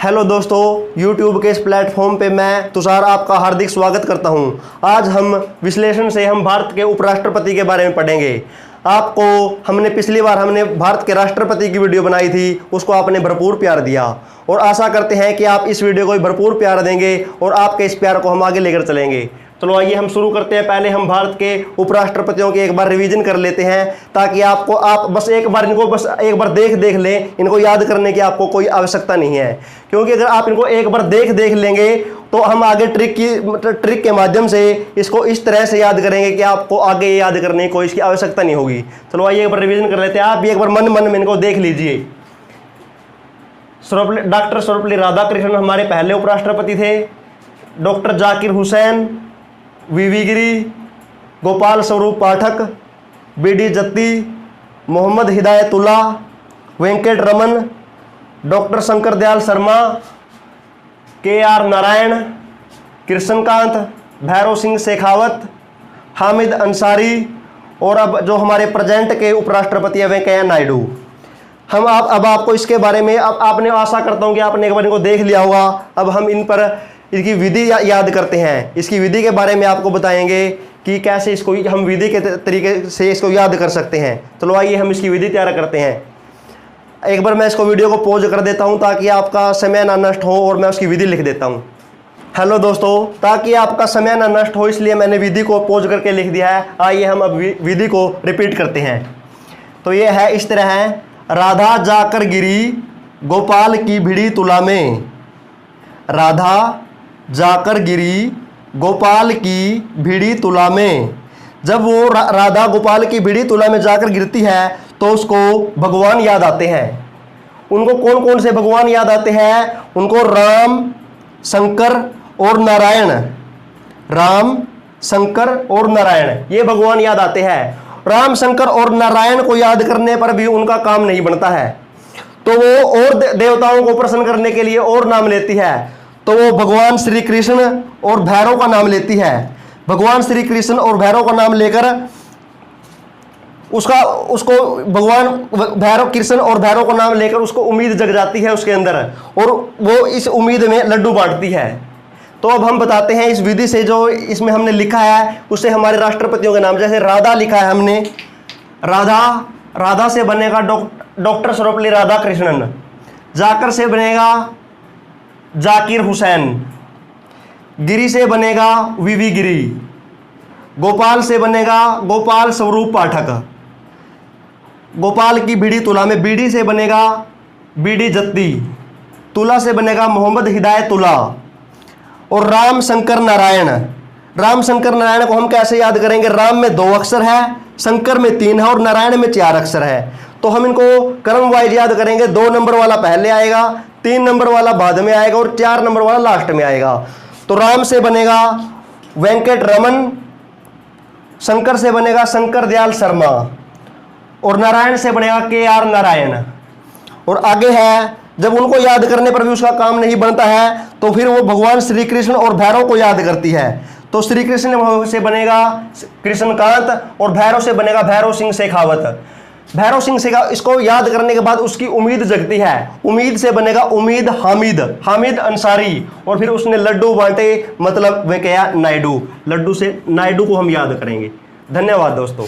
Hello दोस्तों, YouTube के इस प्लेटफॉर्म पे मैं तुषार आपका हार्दिक स्वागत करता हूं। आज हम विश्लेषण से हम भारत के उपराष्ट्रपति के बारे में पढ़ेंगे। आपको हमने पिछली बार भारत के राष्ट्रपति की वीडियो बनाई थी, उसको आपने भरपूर प्यार दिया और आशा करते हैं कि आप इस वीडियो को भी भरपूर प्यार देंगे और आपके इस प्यार को हम आगे लेकर चलेंगे। चलो आइए हम शुरू करते हैं। पहले हम भारत के उपराष्ट्रपतियों के एक बार रिवीजन कर लेते हैं, ताकि आप बस एक बार देख लें। इनको याद करने की आपको कोई आवश्यकता नहीं है, क्योंकि अगर आप इनको एक बार देख लेंगे तो हम आगे ट्रिक के माध्यम से इसको इस तरह से याद करेंगे कि आपको आगे याद करने की कोई इसकी आवश्यकता नहीं होगी। चलो आइए एक बार रिवीजन कर लेते हैं। आप भी एक बार मन में इनको देख लीजिए। डॉक्टर सर्वपल्ली राधाकृष्णन हमारे पहले उपराष्ट्रपति थे। Doctor Zakir Hussain, VV Giri, Gopal Swarup Pathak, BD Jatti, Mohammad Hidayatullah, Venkat Raman, doctor Shankar Dayal Sharma, KR Narayan, Krishan Kant, Bhairon Singh Shekhawat, Hamid Ansari और अब जो हमारे प्रेजेंट के उपराष्ट्रपति है वेंकैया नायडू। हम अब आपको इसके बारे में आपने आशा करता हूं कि आपने एक बार इनको देख लिया होगा। अब हम इन पर इसकी विधि याद करते हैं। इसकी विधि के बारे में आपको बताएंगे कि कैसे इसको हम विधि के तरीके से इसको याद कर सकते हैं। चलो आइए हम इसकी विधि तैयार करते हैं। एक बार मैं इसको वीडियो को पॉज कर देता हूं ताकि आपका समय ना नष्ट हो, और मैं उसकी विधि लिख देता हूं। हेलो दोस्तों, ताकि आपका समय ना नष्ट हो इसलिए मैंने विधि को पॉज करके लिख दिया है। आइए हम अब विधि को रिपीट करते हैं। तो ये है, इस तरह है। राधा जाकर गिरी गोपाल की भिड़ी तुला में। राधा जाकर गिरी गोपाल की भिड़ी तुला में। जब वो राधा गोपाल की भिड़ी तुला में जाकर गिरती है तो उसको भगवान याद आते हैं। उनको कौन कौन से भगवान याद आते हैं? उनको राम, शंकर और नारायण। राम, शंकर और नारायण, ये भगवान याद आते हैं। राम, शंकर और नारायण को याद करने पर भी उनका काम नहीं बनता है, तो वो और देवताओं को प्रसन्न करने के लिए और नाम लेती है। तो वो भगवान श्री कृष्ण और भैरव का नाम लेती है। भगवान श्री कृष्ण और भैरव का नाम लेकर उसको भगवान भैरव, कृष्ण और भैरव का नाम लेकर उसको उम्मीद जग जाती है उसके अंदर, और वो इस उम्मीद में लड्डू बांटती है। तो अब हम बताते हैं इस विधि से, जो इसमें हमने लिखा है उससे हमारे राष्ट्रपतियों के नाम। जैसे राधा लिखा है हमने, राधा से बनेगा डॉक्टर सर्वपल्ली राधाकृष्णन। जाकर से बनेगा जाकिर हुसैन। गिरी से बनेगा वीवी गिरी। गोपाल से बनेगा गोपाल स्वरूप पाठक। गोपाल की भिड़ी तुला में, बीडी से बनेगा बीडी जत्ती। तुला से बनेगा मोहम्मद हिदायतुल्लाह। और राम, शंकर, नारायण। राम, शंकर, नारायण को हम कैसे याद करेंगे? राम में 2 अक्षर है, शंकर में 3 है और नारायण में 4 अक्षर है। तो हम इनको क्रम वाइज याद करेंगे। 2 नंबर वाला पहले आएगा, 3 नंबर वाला बाद में आएगा और 4 नंबर वाला लास्ट में आएगा। तो राम से बनेगा वेंकट रमन, शंकर से बनेगा शंकर दयाल शर्मा और नारायण से बनेगा KR नारायण। और आगे है, जब उनको याद करने पर भी उसका काम नहीं बनता है तो फिर वो भगवान श्री कृष्ण और भैरव को याद करती है। तो श्री कृष्ण से बनेगा कृष्णकांत और भैरव से बनेगा भैरव सिंह शेखावत। भैरव सिंह शेखावत, इसको याद करने के बाद उसकी उम्मीद जगती है। उम्मीद से बनेगा उम्मीद हामिद अंसारी, और फिर उसने लड्डू बांटे, मतलब वेंकैया नायडू। लड्डू से नायडू को हम याद करेंगे। धन्यवाद दोस्तों।